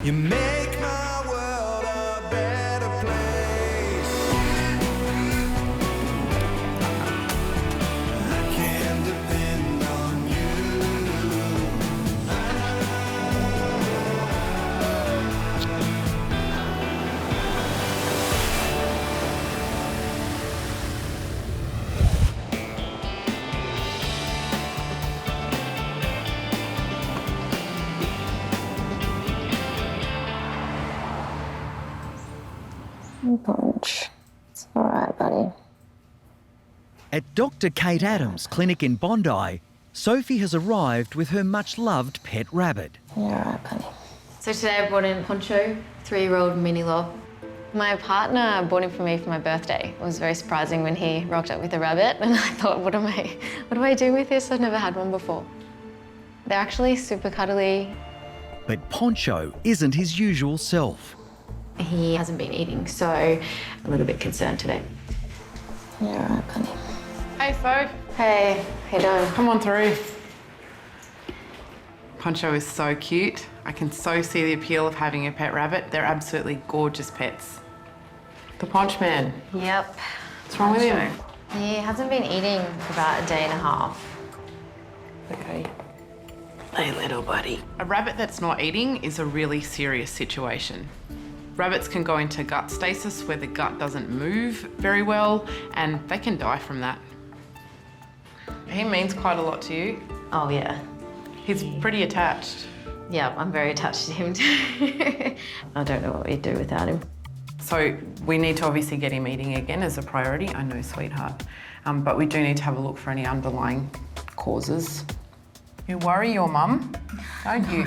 You make my world a better place. I can depend on you. Punch. It's all right, buddy. At Dr Kate Adams' clinic in Bondi, Sophie has arrived with her much-loved pet rabbit. You're all right, buddy. So today I brought in Pancho, 3-year-old mini lob. My partner bought him for me for my birthday. It was very surprising when he rocked up with a rabbit, and I thought, what do I do with this? I've never had one before. They're actually super cuddly. But Pancho isn't his usual self. He hasn't been eating, so a little bit concerned today. You're all right, buddy. Hey, Soph. Hey, how you doing? Come on through. Pancho is so cute. I can so see the appeal of having a pet rabbit. They're absolutely gorgeous pets. The Ponch Man. Yep. What's wrong with him? He hasn't been eating for about a day and a half. Okay. Hey, little buddy. A rabbit that's not eating is a really serious situation. Rabbits can go into gut stasis where the gut doesn't move very well, and they can die from that. He means quite a lot to you. Oh, yeah. He's pretty attached. Yeah, I'm very attached to him too. I don't know what we'd do without him. So we need to obviously get him eating again as a priority. I know, sweetheart. But we do need to have a look for any underlying causes. You worry your mum, don't you?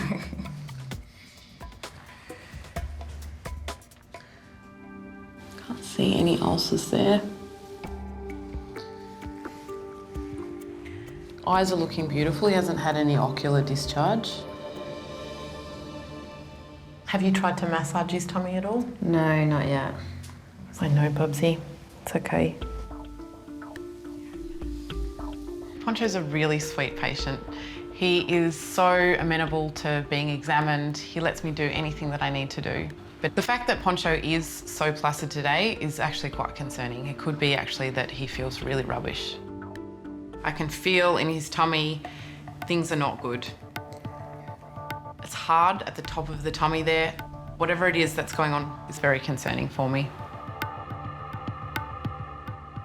Can't see any ulcers there. Eyes are looking beautiful. He hasn't had any ocular discharge. Have you tried to massage his tummy at all? No, not yet. I know, Bubsy. It's okay. Pancho's a really sweet patient. He is so amenable to being examined. He lets me do anything that I need to do. But the fact that Pancho is so placid today is actually quite concerning. It could be actually that he feels really rubbish. I can feel in his tummy things are not good. It's hard at the top of the tummy there. Whatever it is that's going on is very concerning for me.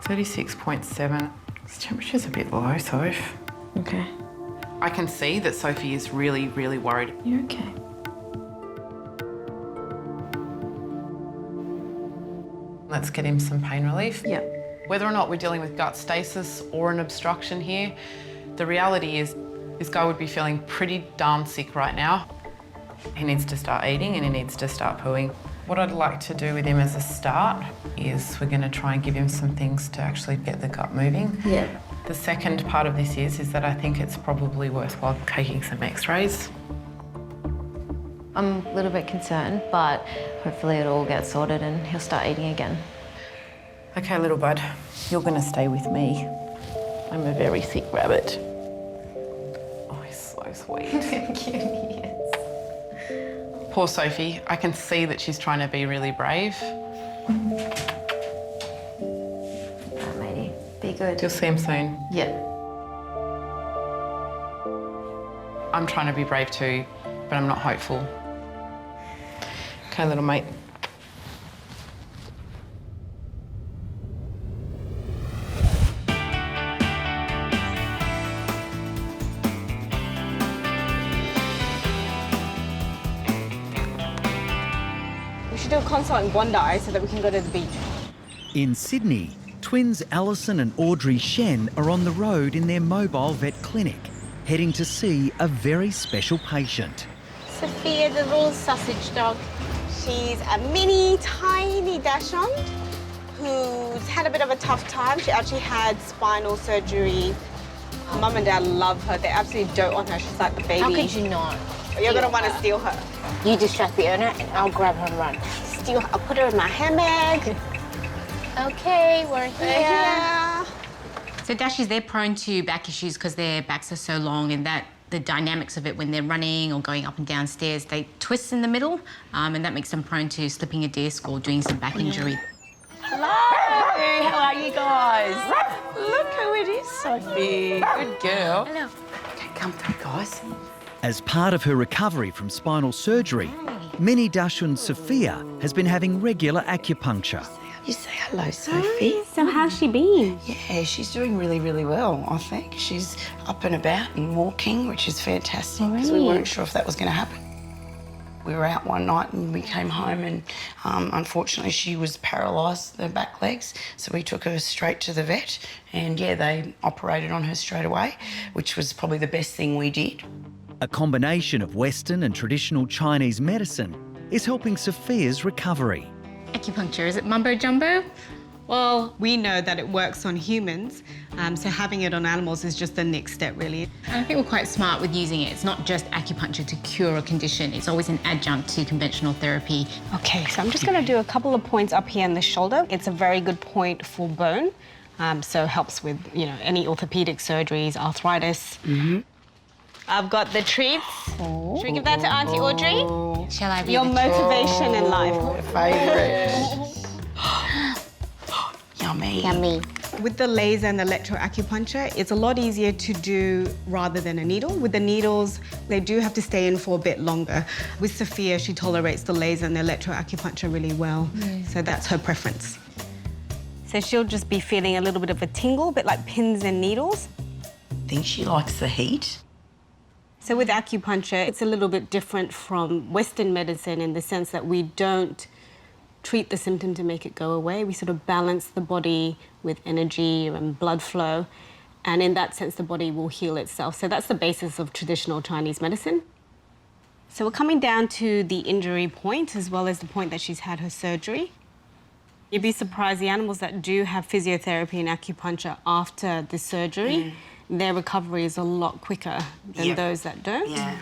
36.7. His temperature's a bit low, Soph. Okay. I can see that Sophie is really, really worried. You're okay. Let's get him some pain relief. Yeah. Whether or not we're dealing with gut stasis or an obstruction here, the reality is this guy would be feeling pretty darn sick right now. He needs to start eating and he needs to start pooing. What I'd like to do with him as a start is we're going to try and give him some things to actually get the gut moving. Yeah. The second part of this is that I think it's probably worthwhile taking some x-rays. I'm a little bit concerned, but hopefully it'll all get sorted and he'll start eating again. Okay, little bud, you're going to stay with me. I'm a very sick rabbit. Oh, he's so sweet. Thank you, yes. Poor Sophie. I can see that she's trying to be really brave. Right, matey. Be good. You'll see him soon. Yeah. I'm trying to be brave too, but I'm not hopeful. Okay, little mate. We should do a consult in Bondi so that we can go to the beach. In Sydney, twins Alison and Audrey Shen are on the road in their mobile vet clinic, heading to see a very special patient. Sofia, the little sausage dog. She's a mini, tiny Dachshund who's had a bit of a tough time. She actually had spinal surgery. Mum and Dad love her. They absolutely dote on her. She's like the baby. How could you not? You're going to want to steal her. You distract the owner and I'll grab her and run. Steal her. I'll put her in my handbag. Okay, we're here. Yeah. So Dashies, they're prone to back issues because their backs are so long, and that The dynamics of it when they're running or going up and down stairs, they twist in the middle, and that makes them prone to slipping a disc or doing some back injury. Hello, how are you guys? Look who it is, Sophie. Good girl. Hello. Okay, come through, guys. As part of her recovery from spinal surgery, mini Dachshund Sofia has been having regular acupuncture. You say hello, Sophie. So how's she been? Yeah, she's doing really, really well, I think. She's up and about and walking, which is fantastic, because we weren't sure if that was going to happen. We were out one night and we came home and unfortunately she was paralysed, the back legs, so we took her straight to the vet and, yeah, they operated on her straight away, which was probably the best thing we did. A combination of Western and traditional Chinese medicine is helping Sophia's recovery. Acupuncture, is it mumbo jumbo? Well, we know that it works on humans, so having it on animals is just the next step, really. I think we're quite smart with using it. It's not just acupuncture to cure a condition, it's always an adjunct to conventional therapy. Okay, so I'm just going to do a couple of points up here in the shoulder. It's a very good point for bone, so it helps with, you know, any orthopedic surgeries, arthritis. I've got the treats. Should we give that to Auntie Audrey? Shall I be Your the motivation in life. Favourite. Yummy. Yummy. With the laser and the electroacupuncture, it's a lot easier to do rather than a needle. With the needles, they do have to stay in for a bit longer. With Sofia, she tolerates the laser and the electroacupuncture really well, so that's her preference. So she'll just be feeling a little bit of a tingle, a bit like pins and needles. I think she likes the heat. So with acupuncture, it's a little bit different from Western medicine in the sense that we don't treat the symptom to make it go away. We sort of balance the body with energy and blood flow, and in that sense, the body will heal itself. So that's the basis of traditional Chinese medicine. So we're coming down to the injury point as well as the point that she's had her surgery. You'd be surprised, the animals that do have physiotherapy and acupuncture after the surgery, their recovery is a lot quicker than those that don't. Yeah.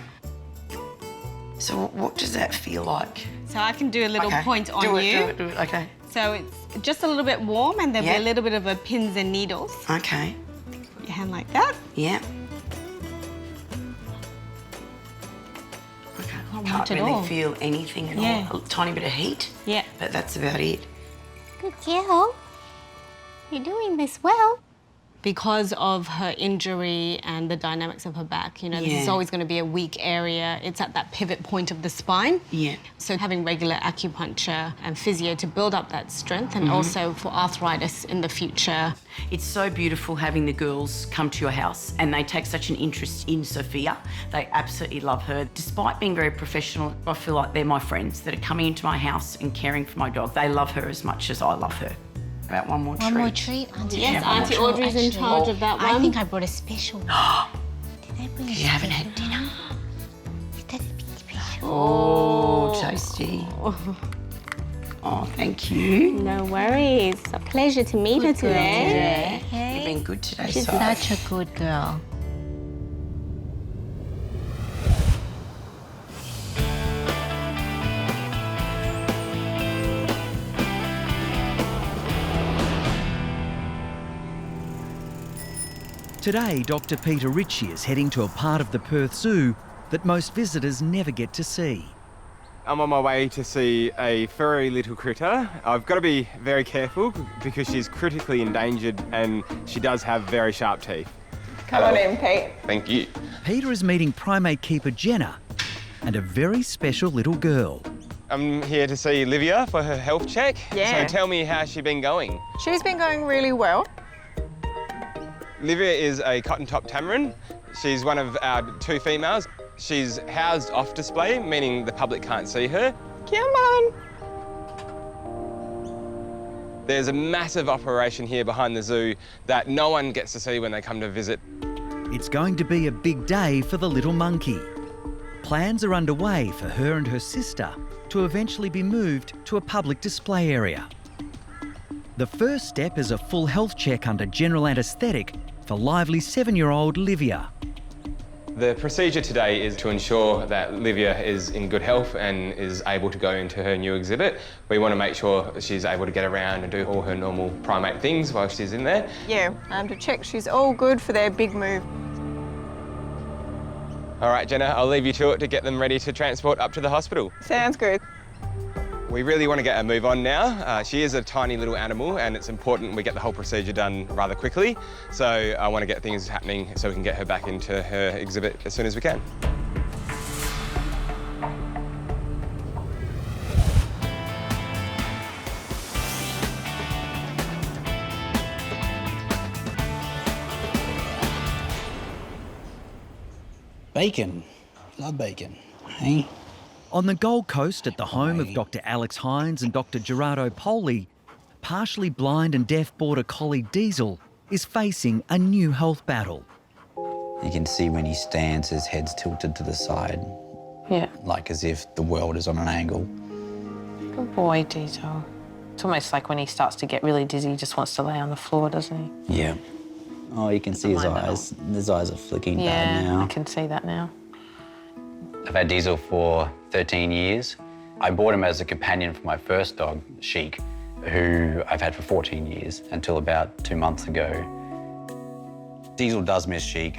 So what does that feel like? So I can do a little point on you. Do it, okay. So it's just a little bit warm and there'll be a little bit of a pins and needles. Okay. Put your hand like that. Yeah. Okay. Not Can't much at really all. feel anything at all. A tiny bit of heat. Yeah. But that's about it. Good girl. You're doing this well. Because of her injury and the dynamics of her back, you know, this is always going to be a weak area. It's at that pivot point of the spine. Yeah. So having regular acupuncture and physio to build up that strength and also for arthritis in the future. It's so beautiful having the girls come to your house and they take such an interest in Sofia. They absolutely love her. Despite being very professional, I feel like they're my friends that are coming into my house and caring for my dog. They love her as much as I love her. About one more treat. One more treat, Auntie. Yes, Auntie Audrey's in charge of that one. I think I brought a special one. Did I bring a You haven't had dinner? Is that a big special? Oh, tasty. Oh, thank you. No worries. It's a pleasure to meet her today. You've been good today, She's Soph. such a good girl. Today, Dr Peter Ricci is heading to a part of the Perth Zoo that most visitors never get to see. I'm on my way to see a furry little critter. I've got to be very careful because she's critically endangered and she does have very sharp teeth. Come on in, Pete. Thank you. Peter is meeting primate keeper Jenna and a very special little girl. I'm here to see Olivia for her health check. Yeah. So tell me how's she been going? She's been going really well. Olivia is a cotton-top Tamarin. She's one of our 2 females. She's housed off display, meaning the public can't see her. Come on. There's a massive operation here behind the zoo that no one gets to see when they come to visit. It's going to be a big day for the little monkey. Plans are underway for her and her sister to eventually be moved to a public display area. The first step is a full health check under general anaesthetic for lively 7-year-old Olivia. The procedure today is to ensure that Olivia is in good health and is able to go into her new exhibit. We want to make sure that she's able to get around and do all her normal primate things while she's in there. Yeah, to check she's all good for their big move. All right, Jenna, I'll leave you to it to get them ready to transport up to the hospital. Sounds good. We really want to get her move on now. She is a tiny little animal and it's important we get the whole procedure done rather quickly. So I want to get things happening so we can get her back into her exhibit as soon as we can. Bacon. Love bacon. Hey? On the Gold Coast at the home of Dr Alex Hines and Dr Gerardo Poli, partially blind and deaf Border Collie Diesel is facing a new health battle. You can see when he stands, his head's tilted to the side. Yeah. Like as if the world is on an angle. Good boy, Diesel. It's almost like when he starts to get really dizzy, he just wants to lay on the floor, doesn't he? Yeah. Oh, you can see his eyes. His eyes are flicking bad now. Yeah, I can see that now. I've had Diesel for 13 years. I bought him as a companion for my first dog, Sheik, who I've had for 14 years until about 2 months ago. Diesel does miss Sheik.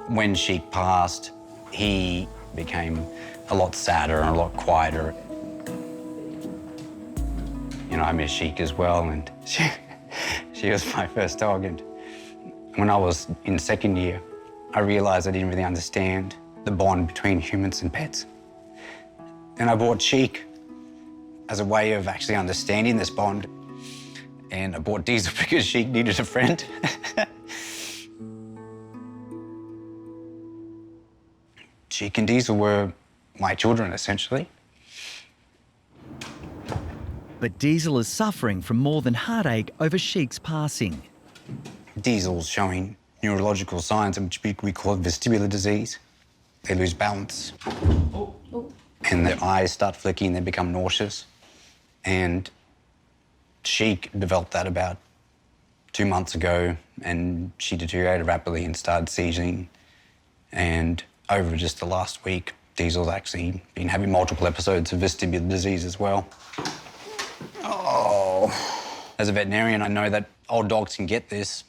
When Sheik passed, he became a lot sadder and a lot quieter. You know, I miss Sheik as well, and she was my first dog. And when I was in second year, I realised I didn't really understand the bond between humans and pets. And I bought Sheik as a way of actually understanding this bond. And I bought Diesel because Sheik needed a friend. Sheik and Diesel were my children, essentially. But Diesel is suffering from more than heartache over Sheik's passing. Diesel's showing neurological signs, which we call vestibular disease. They lose balance. And their eyes start flicking, they become nauseous. And Sheik developed that about 2 months ago, and she deteriorated rapidly and started seizing. And over just the last week, Diesel's actually been having multiple episodes of vestibular disease as well. Oh. As a veterinarian, I know that old dogs can get this,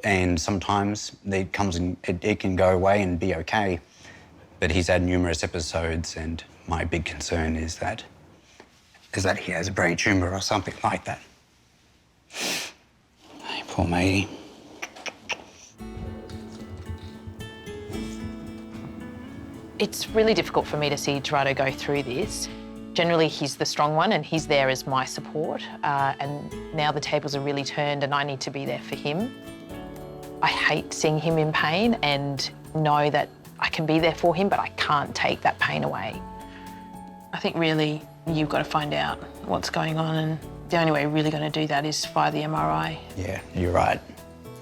and sometimes it can go away and be okay. But he's had numerous episodes, and my big concern is that he has a brain tumour or something like that. Hey, poor matey. It's really difficult for me to see Gerardo go through this. Generally, he's the strong one and he's there as my support. And now the tables are really turned and I need to be there for him. I hate seeing him in pain and know that I can be there for him, but I can't take that pain away. I think really you've got to find out what's going on, and the only way you're really going to do that is via the MRI. Yeah, you're right.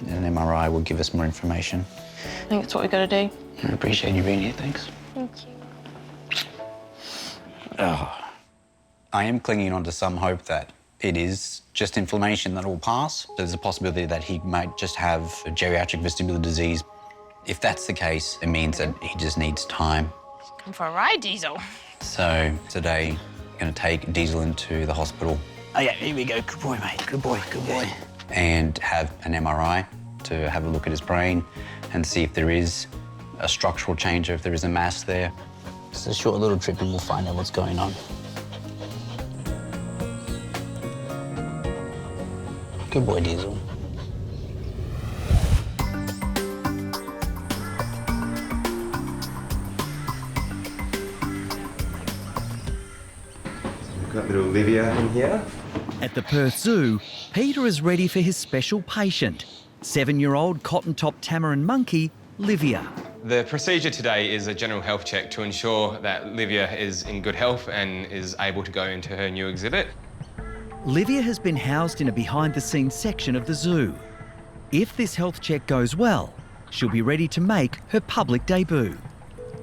An MRI will give us more information. I think that's what we've got to do. I appreciate you being here, thanks. Thank you. Oh. I am clinging on to some hope that it is just inflammation that will pass. There's a possibility that he might just have a geriatric vestibular disease. If that's the case, it means that he just needs time. Come for a ride, Diesel. So today, I'm going to take Diesel into the hospital. Oh yeah, here we go. Good boy, mate. Good boy, good boy. And have an MRI to have a look at his brain and see if there is a structural change or if there is a mass there. It's a short little trip and we'll find out what's going on. Good boy, Diesel. We've got little Olivia in here. At the Perth Zoo, Peter is ready for his special patient, 7-year-old cotton-top Tamarin monkey, Olivia. The procedure today is a general health check to ensure that Olivia is in good health and is able to go into her new exhibit. Olivia has been housed in a behind-the-scenes section of the zoo. If this health check goes well, she'll be ready to make her public debut.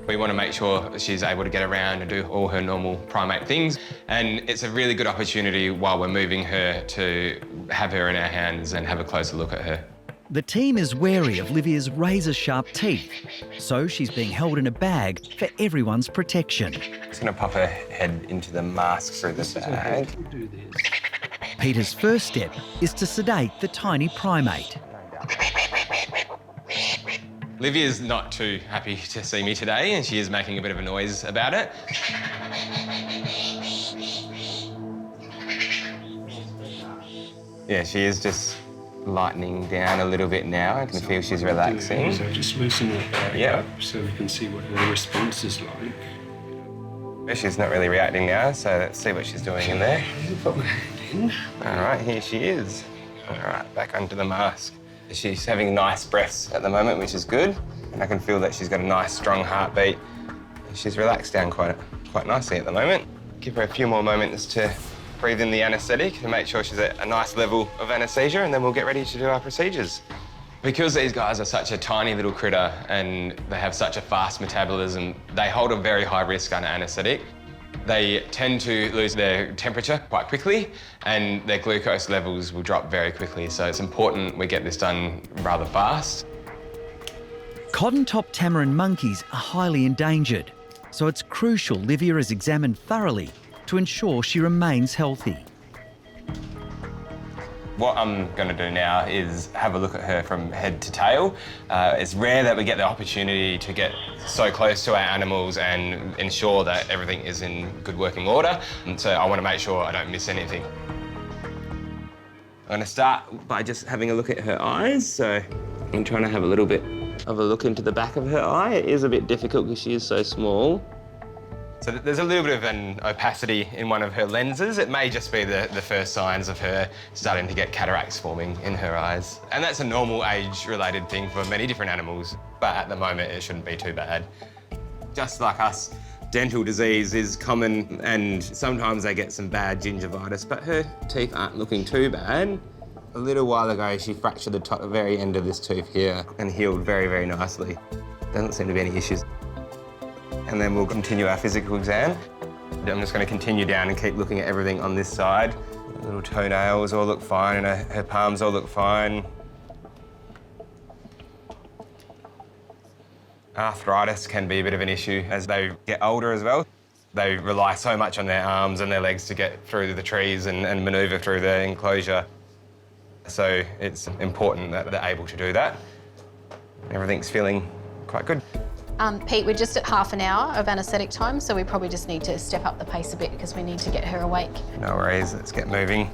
We want to make sure she's able to get around and do all her normal primate things. And it's a really good opportunity while we're moving her to have her in our hands and have a closer look at her. The team is wary of Olivia's razor-sharp teeth, so she's being held in a bag for everyone's protection. Just going to pop her head into the mask through the bag. Peter's first step is to sedate the tiny primate. Olivia's not too happy to see me today, and she is making a bit of a noise about it. Yeah, she is just lightening down a little bit now. I can feel she's relaxing. So just loosen it up so we can see what her response is like. She's not really reacting now, so let's see what she's doing in there. Put my hand in. All right, here she is. All right, back under the mask. She's having nice breaths at the moment, which is good. And I can feel that she's got a nice, strong heartbeat. She's relaxed down quite nicely at the moment. Give her a few more moments to breathe in the anaesthetic to make sure she's at a nice level of anaesthesia, and then we'll get ready to do our procedures. Because these guys are such a tiny little critter and they have such a fast metabolism, they hold a very high risk under anaesthetic. They tend to lose their temperature quite quickly and their glucose levels will drop very quickly. So it's important we get this done rather fast. Cotton-top tamarin monkeys are highly endangered, so it's crucial Olivia is examined thoroughly to ensure she remains healthy. What I'm going to do now is have a look at her from head to tail. It's rare that we get the opportunity to get so close to our animals and ensure that everything is in good working order. And so I want to make sure I don't miss anything. I'm going to start by just having a look at her eyes. So I'm trying to have a little bit of a look into the back of her eye. It is a bit difficult because she is so small. So there's a little bit of an opacity in one of her lenses. It may just be the first signs of her starting to get cataracts forming in her eyes. And that's a normal age-related thing for many different animals, but at the moment it shouldn't be too bad. Just like us, dental disease is common and sometimes they get some bad gingivitis, but her teeth aren't looking too bad. A little while ago she fractured the very end of this tooth here and healed very, very nicely. Doesn't seem to be any issues. And then we'll continue our physical exam. I'm just going to continue down and keep looking at everything on this side. The little toenails all look fine and her palms all look fine. Arthritis can be a bit of an issue as they get older as well. They rely so much on their arms and their legs to get through the trees and manoeuvre through the enclosure. So it's important that they're able to do that. Everything's feeling quite good. Pete, we're just at half an hour of anaesthetic time, so we probably just need to step up the pace a bit because we need to get her awake. No worries, let's get moving.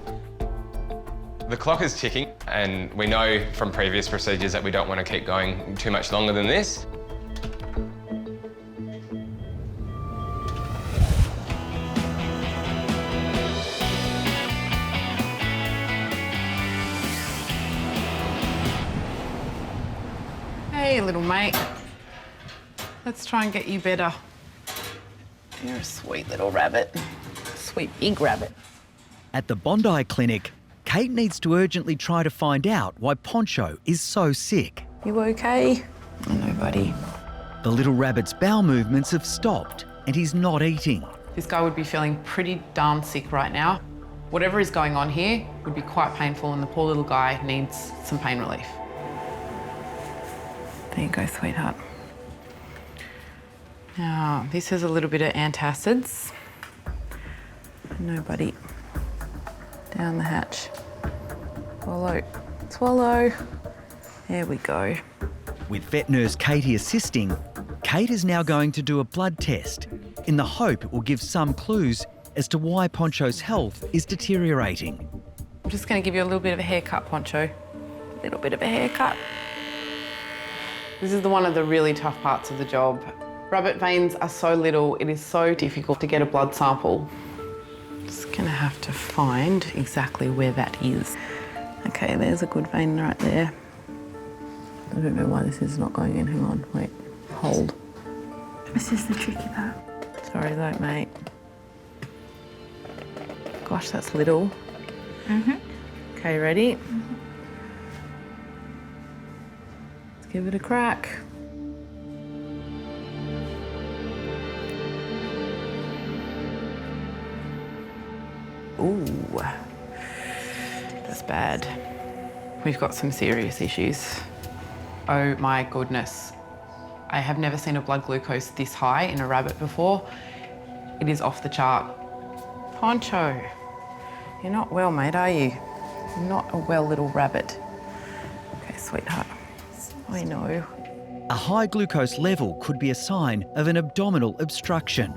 The clock is ticking, and we know from previous procedures that we don't want to keep going too much longer than this. Hey, little mate. Let's try and get you better. You're a sweet little rabbit. Sweet big rabbit. At the Bondi clinic, Kate needs to urgently try to find out why Pancho is so sick. You okay? I know, buddy. The little rabbit's bowel movements have stopped and he's not eating. This guy would be feeling pretty darn sick right now. Whatever is going on here would be quite painful and the poor little guy needs some pain relief. There you go, sweetheart. Now, this has a little bit of antacids. No, buddy. Down the hatch. Swallow. Swallow. There we go. With vet nurse Katie assisting, Kate is now going to do a blood test in the hope it will give some clues as to why Pancho's health is deteriorating. I'm just going to give you a little bit of a haircut, Pancho. A little bit of a haircut. This is one of the really tough parts of the job. Rabbit veins are so little, it is so difficult to get a blood sample. Just gonna have to find exactly where that is. Okay, there's a good vein right there. I don't know why this is not going in. Hang on, wait, hold. This is the tricky part. Sorry though, mate. Gosh, that's little. Okay, ready? Let's give it a crack. Ooh, that's bad. We've got some serious issues. Oh my goodness. I have never seen a blood glucose this high in a rabbit before. It is off the chart. Pancho, you're not well, mate, are you? You're not a well little rabbit. Okay, sweetheart. I know. A high glucose level could be a sign of an abdominal obstruction.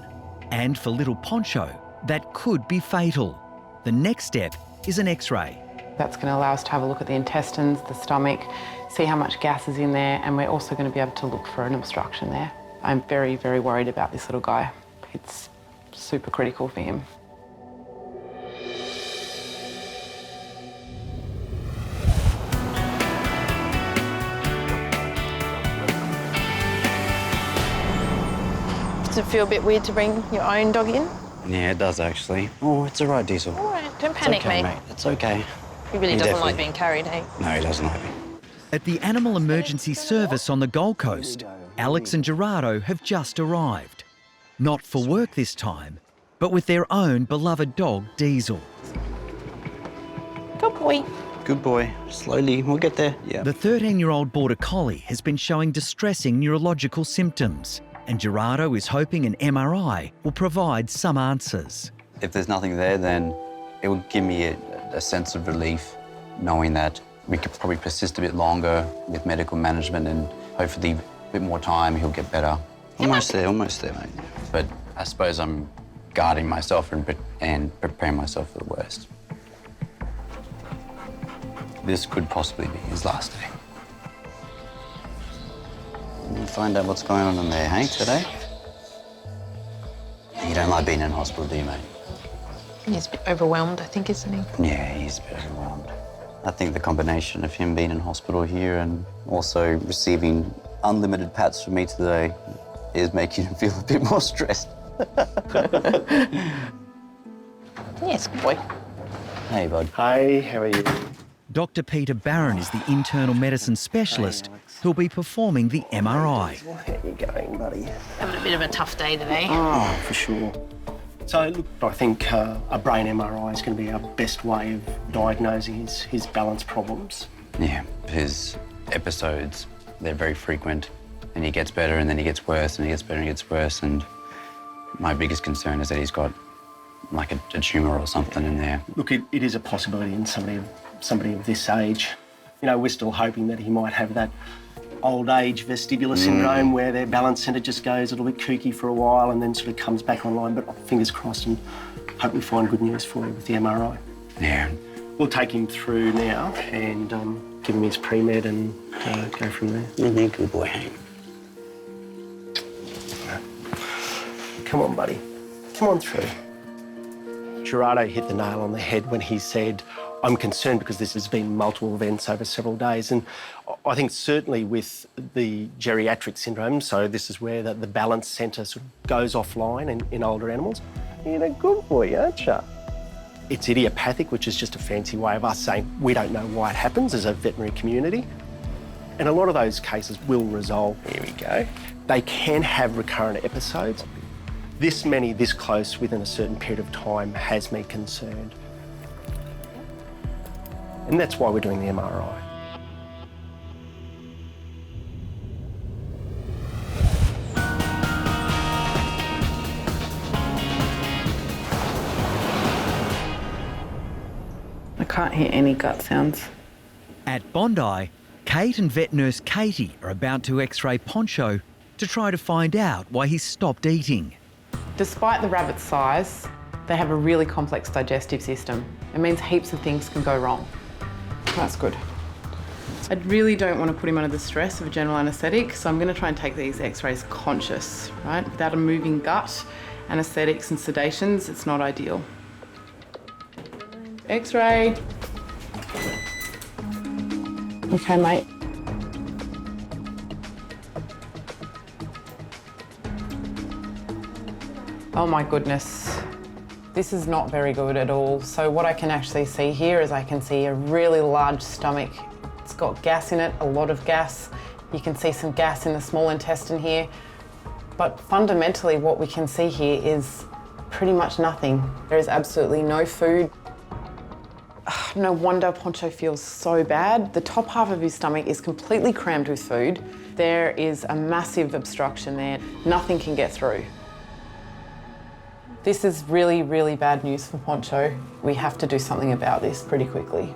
And for little Pancho, that could be fatal. The next step is an X-ray. That's going to allow us to have a look at the intestines, the stomach, see how much gas is in there, and we're also going to be able to look for an obstruction there. I'm very, very worried about this little guy. It's super critical for him. Does it feel a bit weird to bring your own dog in? Yeah, it does actually. Oh, it's all right, Diesel. All right, don't panic, it's okay, mate. It's okay. He really doesn't like being carried, eh? No, he doesn't like me. At the Animal Emergency Service on the Gold Coast, Alex and Gerardo have just arrived. Not for work this time, but with their own beloved dog, Diesel. Good boy. Good boy. Slowly, we'll get there. Yeah. The 13-year-old Border Collie has been showing distressing neurological symptoms, and Gerardo is hoping an MRI will provide some answers. If there's nothing there, then it will give me a sense of relief knowing that we could probably persist a bit longer with medical management, and hopefully a bit more time, he'll get better. Almost there, mate. But I suppose I'm guarding myself and preparing myself for the worst. This could possibly be his last day. We'll find out what's going on in there, Hank, today. You don't like being in hospital, do you, mate? He's a bit overwhelmed, I think, isn't he? Yeah, he's a bit overwhelmed. I think the combination of him being in hospital here and also receiving unlimited pats from me today is making him feel a bit more stressed. Yes, good boy. Hey, bud. Hi, how are you? Dr Peter Barron is the internal medicine specialist who'll be performing the MRI. How are you going, buddy? Having a bit of a tough day today. Oh, for sure. So, look, I think a brain MRI is going to be our best way of diagnosing his balance problems. Yeah, his episodes, they're very frequent, and he gets better and then he gets worse and he gets better and he gets worse, and my biggest concern is that he's got like a tumour or something in there. Look, it is a possibility in somebody of this age. You know, we're still hoping that he might have that old age vestibular syndrome where their balance centre just goes a little bit kooky for a while and then sort of comes back online, but fingers crossed, and hope we find good news for you with the MRI. Yeah. We'll take him through now and give him his pre-med and go from there. Mm-hmm. Good boy, Hank. Come on, buddy. Come on through. Gerardo hit the nail on the head when he said, I'm concerned because this has been multiple events over several days. And I think certainly with the geriatric syndrome, so this is where the balance centre sort of goes offline in older animals. You're a good boy, aren't you? It's idiopathic, which is just a fancy way of us saying we don't know why it happens as a veterinary community. And a lot of those cases will resolve. Here we go. They can have recurrent episodes. This many, this close within a certain period of time has me concerned. And that's why we're doing the MRI. I can't hear any gut sounds. At Bondi, Kate and vet nurse Katie are about to x-ray Pancho to try to find out why he's stopped eating. Despite the rabbit's size, they have a really complex digestive system. It means heaps of things can go wrong. That's good. I really don't want to put him under the stress of a general anaesthetic, so I'm going to try and take these x-rays conscious, right? Without a moving gut, anaesthetics and sedations, it's not ideal. X-ray. Okay, mate. Oh my goodness. This is not very good at all. So what I can actually see here is I can see a really large stomach. It's got gas in it, a lot of gas. You can see some gas in the small intestine here. But fundamentally what we can see here is pretty much nothing. There is absolutely no food. No wonder Pancho feels so bad. The top half of his stomach is completely crammed with food. There is a massive obstruction there. Nothing can get through. This is really, really bad news for Pancho. We have to do something about this pretty quickly.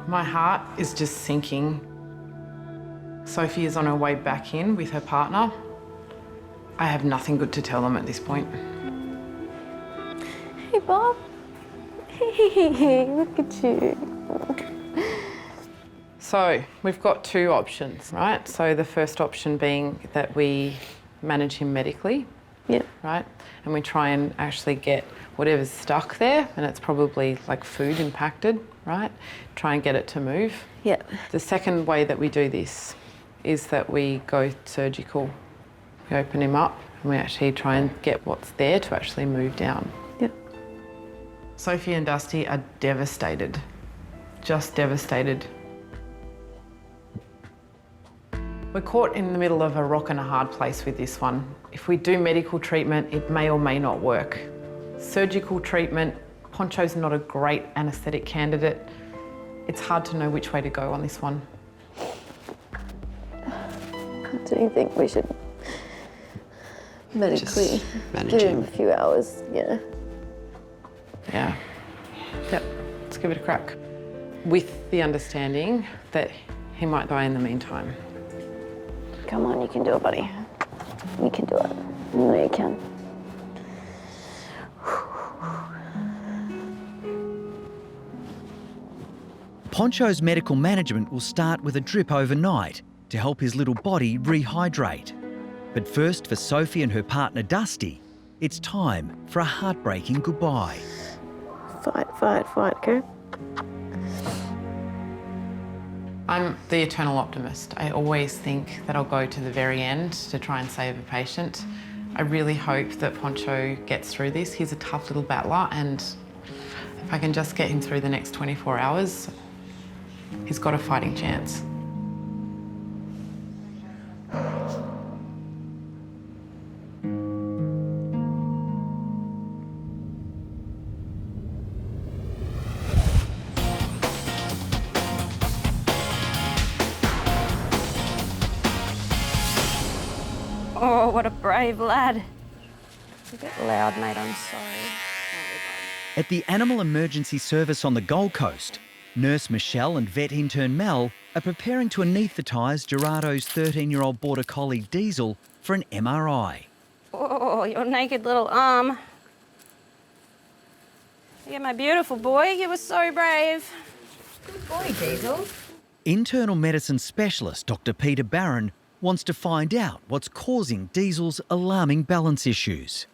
My heart is just sinking. Sophie is on her way back in with her partner. I have nothing good to tell them at this point. Hey, Bob. Hey, look at you. So we've got two options, right? So the first option being that we manage him medically, right? And we try and actually get whatever's stuck there, and it's probably like food impacted, right? Try and get it to move. Yeah. The second way that we do this is that we go surgical. We open him up and we actually try and get what's there to actually move down. Yep. Sophie and Dusty are devastated, just devastated. We're caught in the middle of a rock and a hard place with this one. If we do medical treatment, it may or may not work. Surgical treatment, Pancho's not a great anaesthetic candidate. It's hard to know which way to go on this one. Do you think we should medically give him a few hours? Yeah. Yeah. Yep, let's give it a crack. With the understanding that he might die in the meantime. Come on, you can do it, buddy. You can do it. I know you can. Pancho's medical management will start with a drip overnight to help his little body rehydrate. But first, for Sophie and her partner Dusty, it's time for a heartbreaking goodbye. Fight, okay? I'm the eternal optimist. I always think that I'll go to the very end to try and save a patient. I really hope that Pancho gets through this. He's a tough little battler, and if I can just get him through the next 24 hours, he's got a fighting chance. Oh, what a brave lad. A bit loud, mate, I'm sorry. At the Animal Emergency Service on the Gold Coast, Nurse Michelle and vet intern Mel are preparing to anaesthetise Gerardo's 13-year-old Border Collie Diesel for an MRI. Oh, your naked little arm. Yeah, my beautiful boy, you were so brave. Good boy, Diesel. Internal medicine specialist Dr Peter Ricci wants to find out what's causing Diesel's alarming balance issues.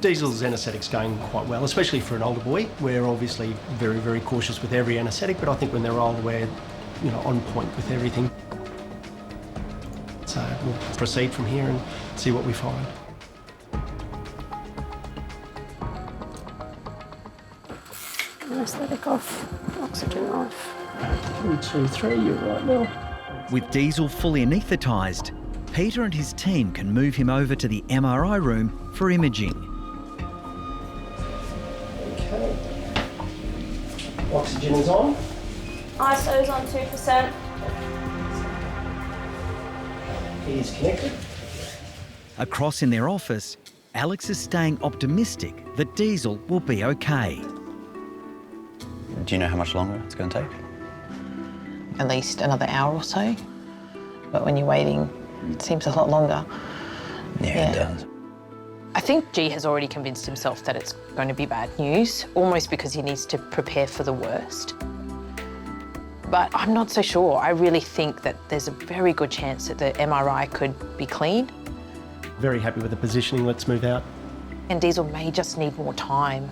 Diesel's anaesthetic's going quite well, especially for an older boy. We're obviously very, very cautious with every anaesthetic, but I think when they're older, we're, on point with everything. So we'll proceed from here and see what we find. Anaesthetic off, oxygen off. 1, 2, 3, you're right now. With Diesel fully anaesthetised, Peter and his team can move him over to the MRI room for imaging. Okay. Oxygen is on. ISO's on 2%. He is connected. Across in their office, Alex is staying optimistic that Diesel will be okay. Do you know how much longer it's going to take? At least another hour or so. But when you're waiting, it seems a lot longer. Yeah, it does. I think G has already convinced himself that it's going to be bad news, almost because he needs to prepare for the worst. But I'm not so sure. I really think that there's a very good chance that the MRI could be clean. Very happy with the positioning. Let's move out. And Diesel may just need more time.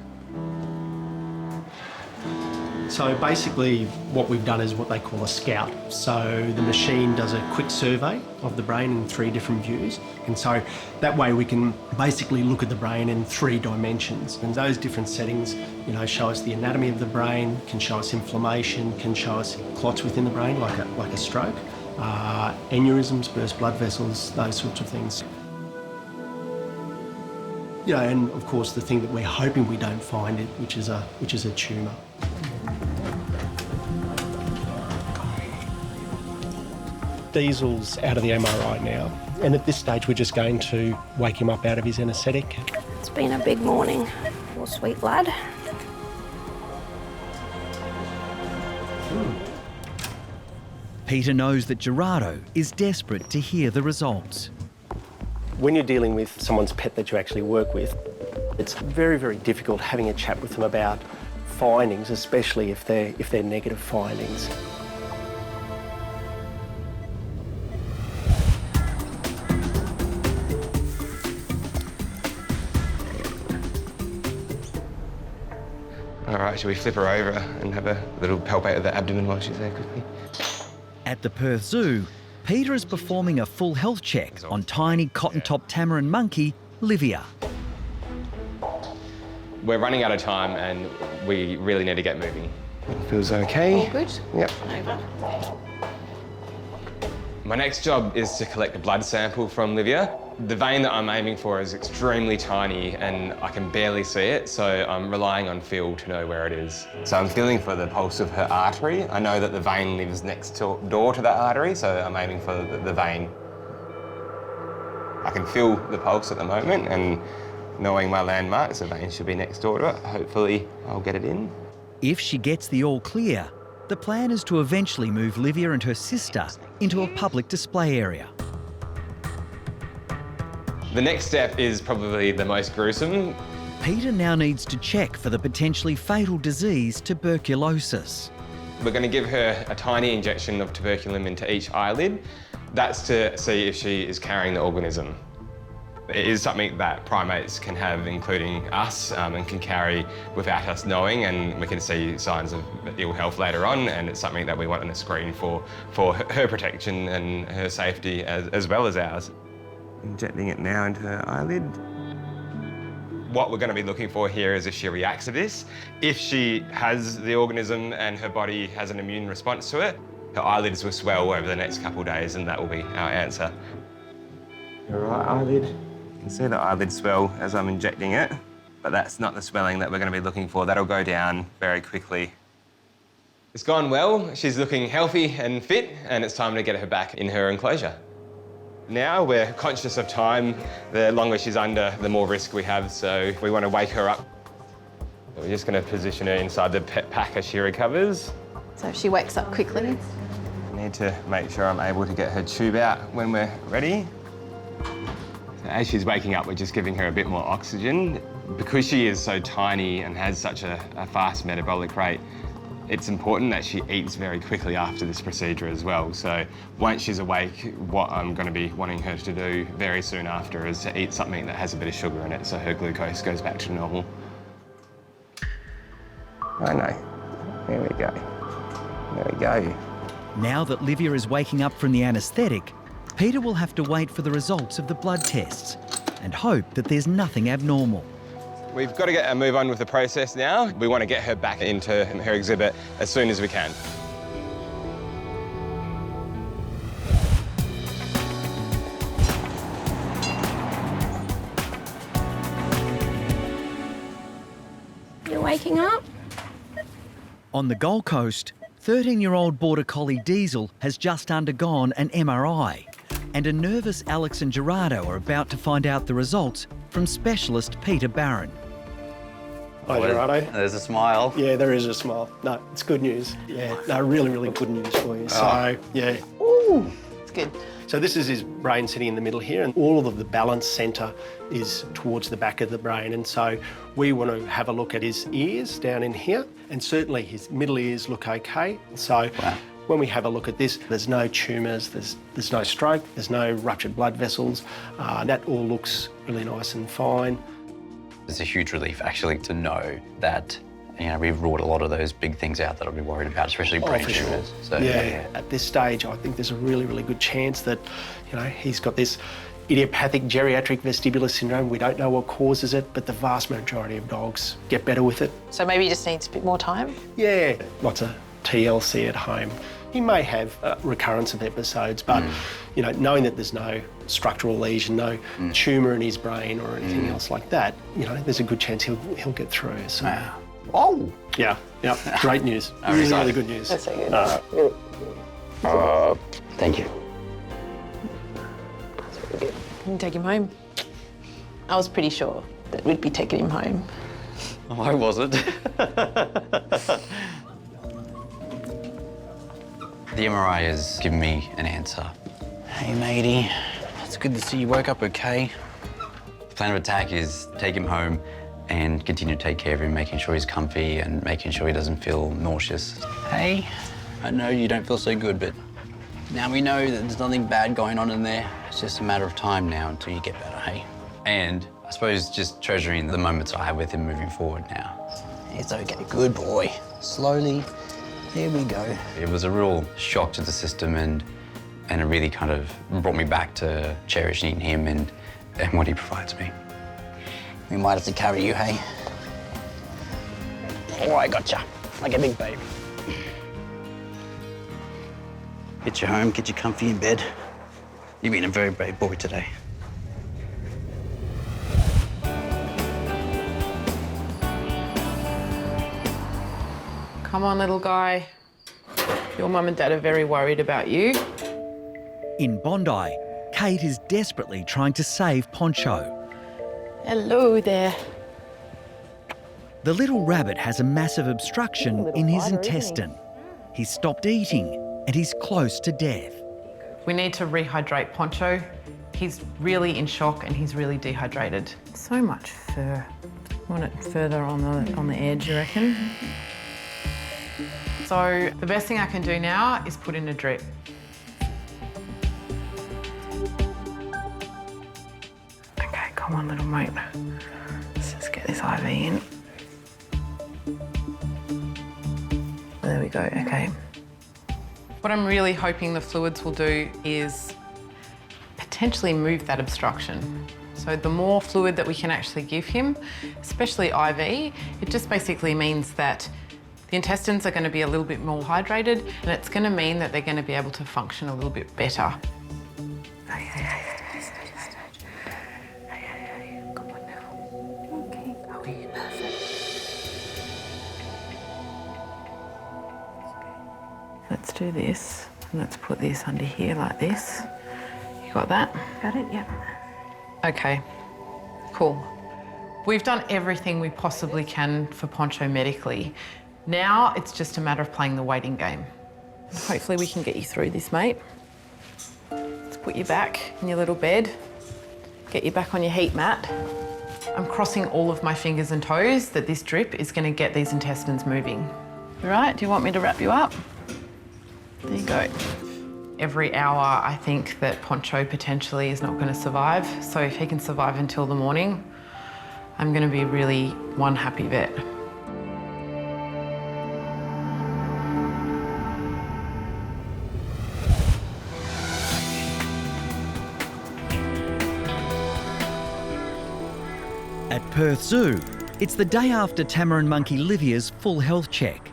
So basically what we've done is what they call a scout. So the machine does a quick survey of the brain in 3 different views. And so that way we can basically look at the brain in 3 dimensions. And those different settings, show us the anatomy of the brain, can show us inflammation, can show us clots within the brain like a stroke, aneurysms, burst blood vessels, those sorts of things. And of course the thing that we're hoping we don't find it, which is a tumour. Diesel's out of the MRI now, and at this stage we're just going to wake him up out of his anaesthetic. It's been a big morning. Poor sweet lad. Peter knows that Gerardo is desperate to hear the results. When you're dealing with someone's pet that you actually work with, it's very, very difficult having a chat with them about findings, especially if they're negative findings. All right, shall we flip her over and have a little palpate of the abdomen while she's there quickly? At the Perth Zoo, Peter is performing a full health check on tiny cotton-top Tamarin monkey, Olivia. We're running out of time and we really need to get moving. Feels okay. All good? Yep. Over. My next job is to collect a blood sample from Olivia. The vein that I'm aiming for is extremely tiny and I can barely see it, so I'm relying on feel to know where it is. So I'm feeling for the pulse of her artery. I know that the vein lives next door to that artery, so I'm aiming for the vein. I can feel the pulse at the moment, and knowing my landmarks, the vein should be next door to it. Hopefully I'll get it in. If she gets the all clear, the plan is to eventually move Olivia and her sister into a public display area. The next step is probably the most gruesome. Peter now needs to check for the potentially fatal disease tuberculosis. We're going to give her a tiny injection of tuberculin into each eyelid. That's to see if she is carrying the organism. It is something that primates can have, including us, and can carry without us knowing, and we can see signs of ill health later on, and it's something that we want on a screen for her protection and her safety as well as ours. Injecting it now into her eyelid. What we're going to be looking for here is if she reacts to this. If she has the organism and her body has an immune response to it, her eyelids will swell over the next couple of days, and that will be our answer. Her right eyelid. You can see the eyelid swell as I'm injecting it, but that's not the swelling that we're going to be looking for. That'll go down very quickly. It's gone well. She's looking healthy and fit, and it's time to get her back in her enclosure. Now we're conscious of time. The longer she's under, the more risk we have, so we want to wake her up. We're just going to position her inside the pet pack as she recovers. So if she wakes up quickly. I need to make sure I'm able to get her tube out when we're ready. So as she's waking up, we're just giving her a bit more oxygen. Because she is so tiny and has such a fast metabolic rate, it's important that she eats very quickly after this procedure as well. So once she's awake, what I'm going to be wanting her to do very soon after is to eat something that has a bit of sugar in it so her glucose goes back to normal. I know. There we go. There we go. Now that Olivia is waking up from the anaesthetic, Peter will have to wait for the results of the blood tests and hope that there's nothing abnormal. We've got to get a move on with the process now. We want to get her back into her exhibit as soon as we can. You're waking up? On the Gold Coast, 13-year-old Border Collie Diesel has just undergone an MRI, and a nervous Alex and Gerardo are about to find out the results from specialist Peter Barron. Hi, Gerardo. There's a smile. Yeah, there is a smile. No, it's good news. Yeah, no, really, really good news for you. So, yeah. Ooh. It's good. So this is his brain sitting in the middle here, and all of the balance centre is towards the back of the brain. And so we want to have a look at his ears down in here, and certainly his middle ears look okay. So when we have a look at this, there's no tumours, there's no stroke, there's no ruptured blood vessels. That all looks really nice and fine. It's a huge relief, actually, to know that, you know, we've ruled a lot of those big things out that I'd be worried about, especially brain tumours. So, yeah, at this stage, I think there's a really, really good chance that, you know, he's got this idiopathic geriatric vestibular syndrome. We don't know what causes it, but the vast majority of dogs get better with it. So maybe he just needs a bit more time? Yeah, lots of TLC at home. He may have a recurrence of episodes, but, you know, knowing that there's no structural lesion, no tumour in his brain or anything else like that, you know, there's a good chance he'll get through. So. Oh! Yeah, great news. Really, really good news. That's so good. Thank you. That's really good. Can you take him home? I was pretty sure that we'd be taking him home. Oh, I wasn't. The MRI has given me an answer. Hey, matey. It's good to see you woke up okay. The plan of attack is take him home and continue to take care of him, making sure he's comfy and making sure he doesn't feel nauseous. Hey, I know you don't feel so good, but now we know that there's nothing bad going on in there. It's just a matter of time now until you get better, hey? And I suppose just treasuring the moments I have with him moving forward now. It's okay, good boy. Slowly, there we go. It was a real shock to the system and it really kind of brought me back to cherishing him and what he provides me. We might have to carry you, hey? Oh, I gotcha, like a big baby. Get you home, get you comfy in bed. You've been a very brave boy today. Come on, little guy. Your mum and dad are very worried about you. In Bondi, Kate is desperately trying to save Pancho. Hello there. The little rabbit has a massive obstruction in his intestine. He's stopped eating and he's close to death. We need to rehydrate Pancho. He's really in shock and he's really dehydrated. So much fur. Want it further on the edge, you reckon? So the best thing I can do now is put in a drip. Okay, come on, little mate. Let's just get this IV in. There we go, okay. What I'm really hoping the fluids will do is potentially move that obstruction. So the more fluid that we can actually give him, especially IV, it just basically means that the intestines are going to be a little bit more hydrated and it's going to mean that they're going to be able to function a little bit better. Come on now. Okay. Oh, yeah, perfect. Let's do this. And let's put this under here like this. You got that? Got it, yep. Okay, cool. We've done everything we possibly can for Pancho medically. Now it's just a matter of playing the waiting game. Hopefully we can get you through this, mate. Let's put you back in your little bed. Get you back on your heat mat. I'm crossing all of my fingers and toes that this drip is going to get these intestines moving. You right? Do you want me to wrap you up? There you go. Every hour, I think that Pancho potentially is not going to survive. So if he can survive until the morning, I'm going to be really one happy vet. At Perth Zoo, it's the day after Tamarin monkey Olivia's full health check.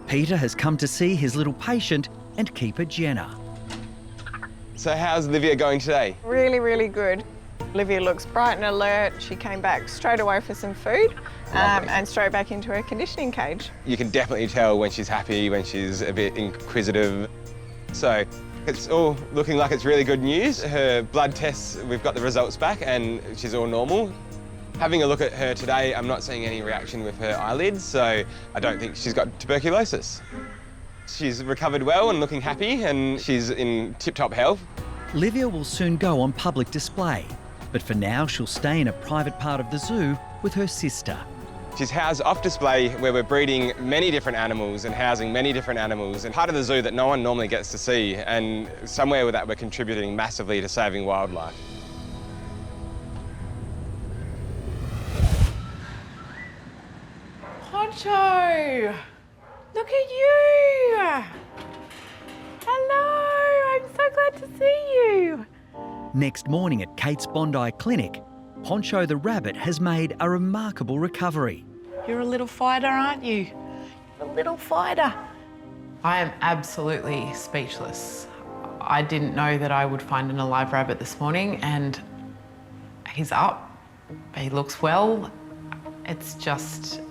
Peter has come to see his little patient and keeper Jenna. So how's Olivia going today? Really, really good. Olivia looks bright and alert. She came back straight away for some food and straight back into her conditioning cage. You can definitely tell when she's happy, when she's a bit inquisitive. So it's all looking like it's really good news. Her blood tests, we've got the results back and she's all normal. Having a look at her today, I'm not seeing any reaction with her eyelids, so I don't think she's got tuberculosis. She's recovered well and looking happy and she's in tip-top health. Olivia will soon go on public display, but for now she'll stay in a private part of the zoo with her sister. She's housed off display where we're breeding many different animals and housing many different animals and part of the zoo that no one normally gets to see and somewhere with that we're contributing massively to saving wildlife. Pancho! Look at you! Hello! I'm so glad to see you! Next morning at Kate's Bondi clinic, Pancho the rabbit has made a remarkable recovery. You're a little fighter, aren't you? You're a little fighter. I am absolutely speechless. I didn't know that I would find an alive rabbit this morning and he's up. He looks well. It's just...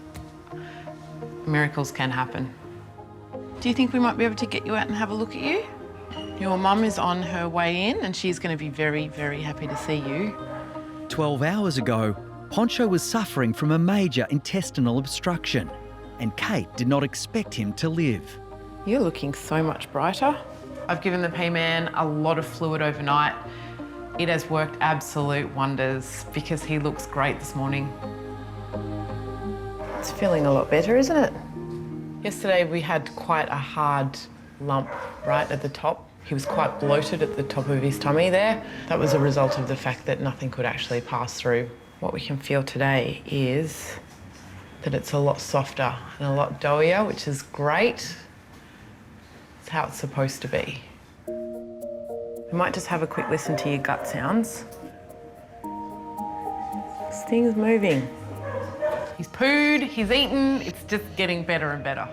miracles can happen. Do you think we might be able to get you out and have a look at you? Your mum is on her way in and she's going to be very, very happy to see you. 12 hours ago, Pancho was suffering from a major intestinal obstruction and Kate did not expect him to live. You're looking so much brighter. I've given the P-Man a lot of fluid overnight. It has worked absolute wonders because he looks great this morning. It's feeling a lot better, isn't it? Yesterday we had quite a hard lump right at the top. He was quite bloated at the top of his tummy there. That was a result of the fact that nothing could actually pass through. What we can feel today is that it's a lot softer and a lot doughier, which is great. It's how it's supposed to be. We might just have a quick listen to your gut sounds. This thing's moving. He's pooed, he's eaten, it's just getting better and better.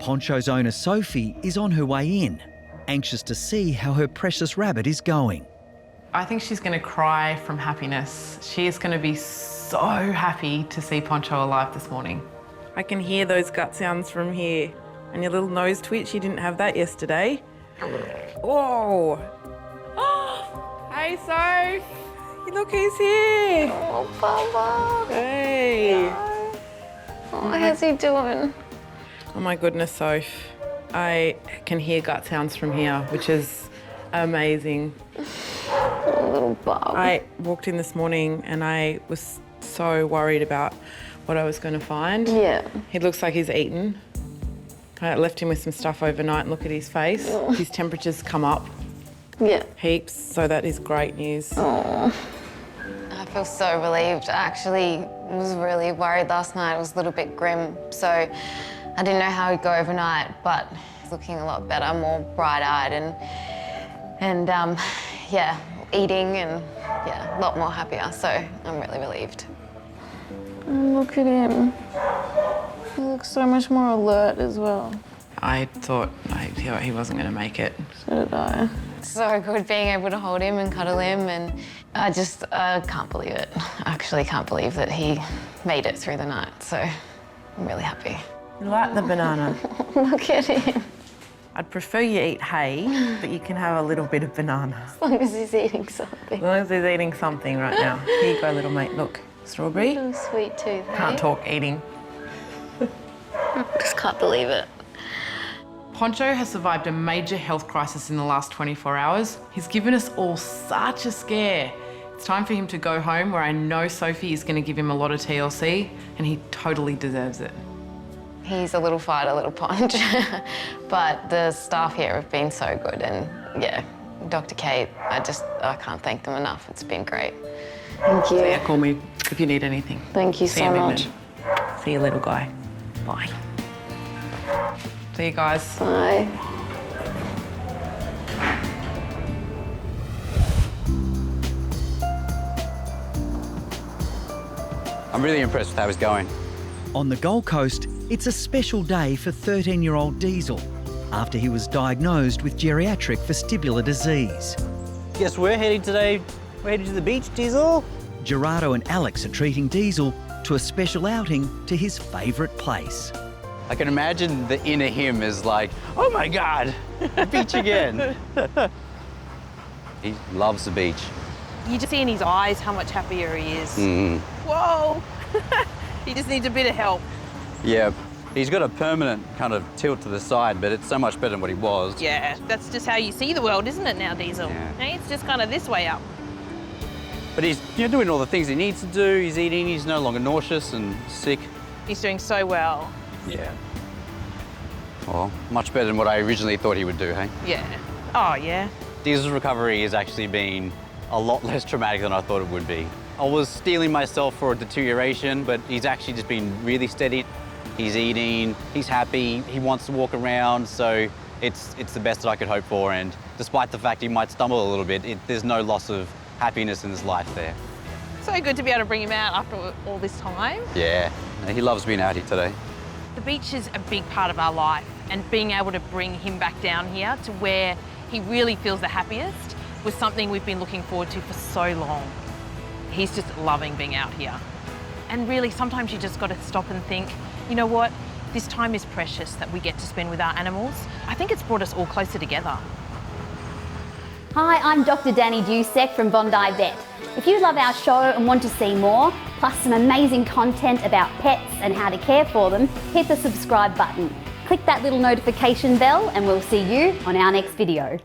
Pancho's owner Sophie is on her way in, anxious to see how her precious rabbit is going. I think she's going to cry from happiness. She is going to be so happy to see Pancho alive this morning. I can hear those gut sounds from here. And your little nose twitch, you didn't have that yesterday. Whoa! Oh, hey, Soph! Look who's here! Oh, Papa! Hey! Oh, how's he doing? Oh my goodness, Soph. I can hear gut sounds from here, which is amazing. Oh, little bub. I walked in this morning and I was so worried about what I was going to find. Yeah. He looks like he's eaten. I left him with some stuff overnight and look at his face. Oh. His temperature's come up. Yeah. Heaps, so that is great news. Oh. I feel so relieved. I actually was really worried last night. It was a little bit grim, so I didn't know how he'd go overnight, but he's looking a lot better, more bright-eyed and yeah, eating and yeah, a lot more happier, so I'm really relieved. Look at him. He looks so much more alert as well. I thought he wasn't going to make it. So did I. So good being able to hold him and cuddle him, and I can't believe it. I actually can't believe that he made it through the night, so I'm really happy. You like the banana? Look at him. I'd prefer you eat hay, but you can have a little bit of banana. As long as he's eating something. As long as he's eating something right now. Here you go, little mate. Look, strawberry. Little sweet tooth, Can't talk, eating. Just can't believe it. Pancho has survived a major health crisis in the last 24 hours. He's given us all such a scare. It's time for him to go home, where I know Sophie is going to give him a lot of TLC, and he totally deserves it. He's a little fighter, little Ponch, but the staff here have been so good, and yeah, Dr. Kate, I can't thank them enough. It's been great. Thank you. So yeah, call me if you need anything. Thank you so much. See you, little guy. Bye. See you guys. Bye. I'm really impressed with how he's going. On the Gold Coast, it's a special day for 13-year-old Diesel after he was diagnosed with geriatric vestibular disease. Guess we're heading today. We're heading to the beach, Diesel. Gerardo and Alex are treating Diesel to a special outing to his favourite place. I can imagine the inner him is like, oh my God, the beach again. He loves the beach. You just see in his eyes how much happier he is. Mm. Whoa! He just needs a bit of help. Yeah, he's got a permanent kind of tilt to the side, but it's so much better than what he was. Yeah, that's just how you see the world, isn't it now, Diesel? Yeah. Hey, it's just kind of this way up. But he's doing all the things he needs to do. He's eating, he's no longer nauseous and sick. He's doing so well. Yeah. Well, much better than what I originally thought he would do, hey? Yeah. Oh, yeah. Diesel's recovery has actually been a lot less traumatic than I thought it would be. I was steeling myself for a deterioration, but he's actually just been really steady. He's eating, he's happy, he wants to walk around, so it's the best that I could hope for, and despite the fact he might stumble a little bit, there's no loss of happiness in his life there. So good to be able to bring him out after all this time. Yeah, he loves being out here today. The beach is a big part of our life, and being able to bring him back down here to where he really feels the happiest was something we've been looking forward to for so long. He's just loving being out here. And really, sometimes you just got to stop and think, you know what? This time is precious that we get to spend with our animals. I think it's brought us all closer together. Hi, I'm Dr. Danny Dusek from Bondi Vet. If you love our show and want to see more, plus some amazing content about pets and how to care for them, hit the subscribe button. click that little notification bell and we'll see you on our next video.